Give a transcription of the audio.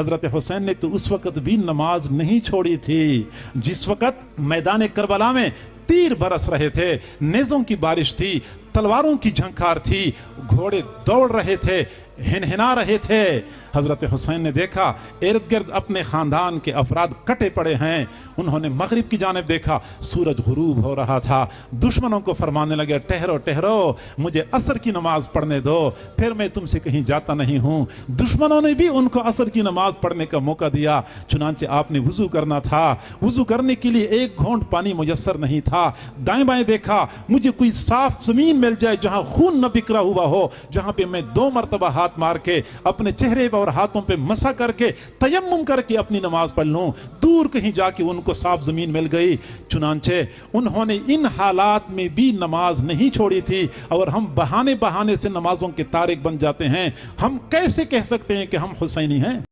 हजरत हुसैन ने तो उस वक्त भी नमाज नहीं छोड़ी थी जिस वक्त मैदान करबला में तीर बरस रहे थे, नेज़ों की बारिश थी, तलवारों की झंकार थी, घोड़े दौड़ रहे थे, हिनहिना रहे थे। हजरत हुसैन ने देखा इर्द गिर्द अपने खानदान के अफराद कटे पड़े हैं। उन्होंने मगरिब की जानिब देखा, सूरज गुरूब हो रहा था। दुश्मनों को फरमाने लगे, ठहरो ठहरो, मुझे असर की नमाज पढ़ने दो, फिर मैं तुमसे कहीं जाता नहीं हूँ। दुश्मनों ने भी उनको असर की नमाज पढ़ने का मौका दिया। चुनांचे आपने वुजू करना था, वुजू करने के लिए एक घोंट पानी मुयस्सर नहीं था। दाएं बाएं देखा, मुझे कोई साफ जमीन मिल जाए जहां खून न बिखरा हुआ हो, जहां पे मैं 2 मरतबा हाथ मार के अपने चेहरे और हाथों पे मसा करके तयम्मुम करके अपनी नमाज पढ़ लूं। दूर कहीं जाके उनको साफ जमीन मिल गई। चुनांचे उन्होंने इन हालात में भी नमाज नहीं छोड़ी थी। और हम बहाने बहाने से नमाजों के तारिक बन जाते हैं। हम कैसे कह सकते हैं कि हम हुसैनी हैं?